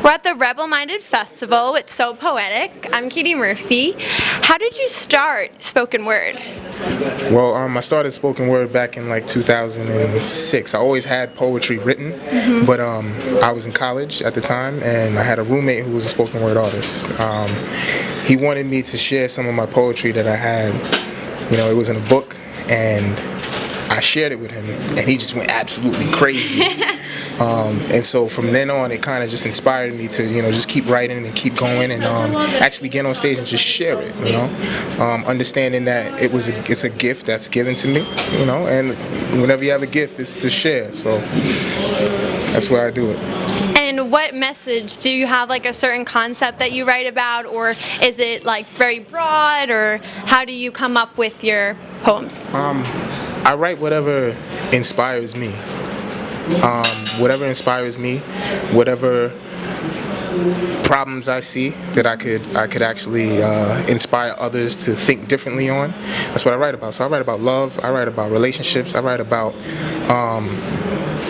We're at the Rebel Minded Festival with SoPoetiq. I'm Katie Murphy. How did you start spoken word? Well, I started spoken word back in like 2006. I always had poetry written, but I was in college at the time, and I had a roommate who was a spoken word artist. He wanted me to share some of my poetry that I had. You know, it was in a book, and I shared it with him, and he just went absolutely crazy. And so from then on, it kind of just inspired me to, just keep writing and keep going, and actually get on stage and just share it. Understanding that it's a gift that's given to me. And whenever you have a gift, it's to share. So that's why I do it. And what message do you have? Like a certain concept that you write about, or is it like very broad, or how do you come up with your poems? I write whatever inspires me. Whatever inspires me, whatever problems I see that I could actually inspire others to think differently on. That's what I write about. So I write about love. I write about relationships. I write about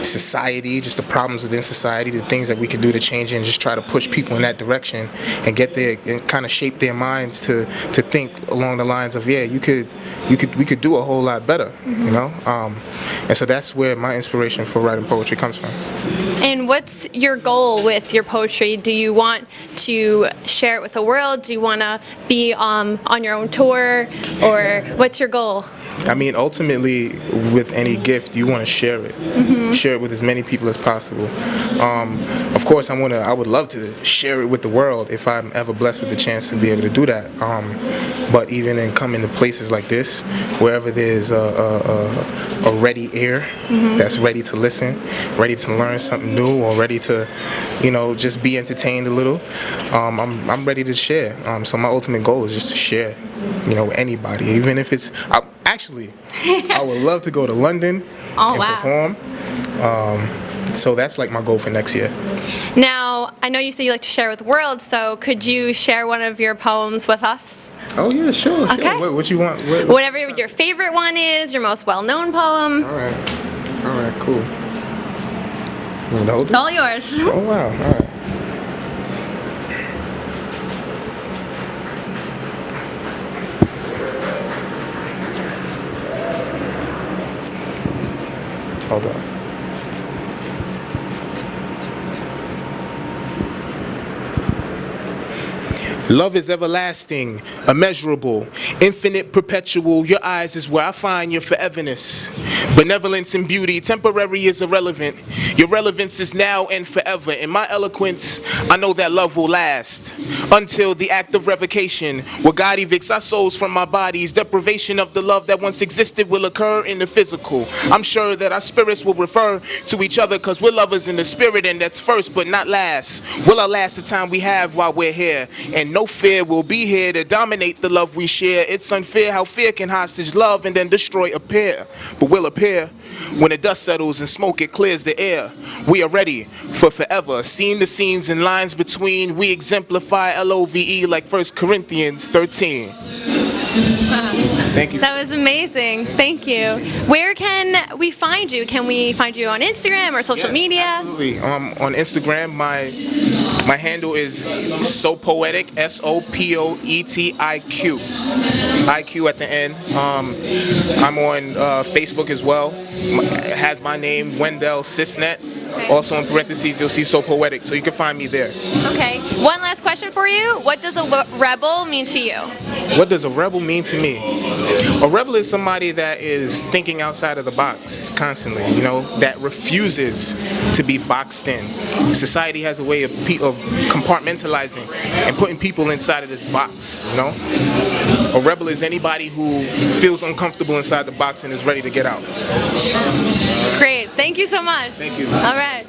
society, just the problems within society, the things that we could do to change it, and just try to push people in that direction and get there and kind of shape their minds to think along the lines of, we could do a whole lot better, and so that's where my inspiration for writing poetry comes from. And what's your goal with your poetry? Do you want to share it with the world? Do you want to be on your own tour, or what's your goal? I mean, ultimately, with any gift, you want to share it. Share it with as many people as possible. Of course, I would love to share it with the world if I'm ever blessed with the chance to be able to do that. But even in coming to places like this, wherever there's a ready ear that's ready to listen, ready to learn something new, or ready to, just be entertained a little, I'm ready to share. So my ultimate goal is just to share, with anybody, even if it's. I would love to go to London and perform. So that's like my goal for next year. Now, I know you say you like to share with the world, so could you share one of your poems with us? Oh yeah, sure. Okay. What you want? Whatever your favorite one is, your most well-known poem. All right, cool. You want to hold it? It's all yours. Oh wow, all right. Hold on. Love is everlasting, immeasurable, infinite, perpetual. Your eyes is where I find your foreverness. Benevolence and beauty, temporary is irrelevant. Your relevance is now and forever. In my eloquence, I know that love will last until the act of revocation, where God evicts our souls from our bodies. Deprivation of the love that once existed will occur in the physical. I'm sure that our spirits will refer to each other, because we're lovers in the spirit, and that's first but not last. Will outlast the time we have while we're here, and no fear will be here to dominate the love we share. It's unfair how fear can hostage love and then destroy a pair, but will appear when the dust settles and smoke it clears the air. We are ready for forever. Seeing the scenes and lines between, we exemplify LOVE like 1 Corinthians 13. Thank you. That was amazing. Thank you. Where can we find you? Can we find you on Instagram or social media? Absolutely. On Instagram, my handle is SoPoetiq, SoPoetiq, IQ at the end. I'm on Facebook as well. It has my name, Wendell Cisnet. Also in parentheses, you'll see SoPoetiq, so you can find me there. Okay. One last question for you. What does a rebel mean to you? What does a rebel mean to me? A rebel is somebody that is thinking outside of the box constantly, that refuses to be boxed in. Society has a way of compartmentalizing and putting people inside of this box, A rebel is anybody who feels uncomfortable inside the box and is ready to get out. Great. Thank you so much. Thank you. All right.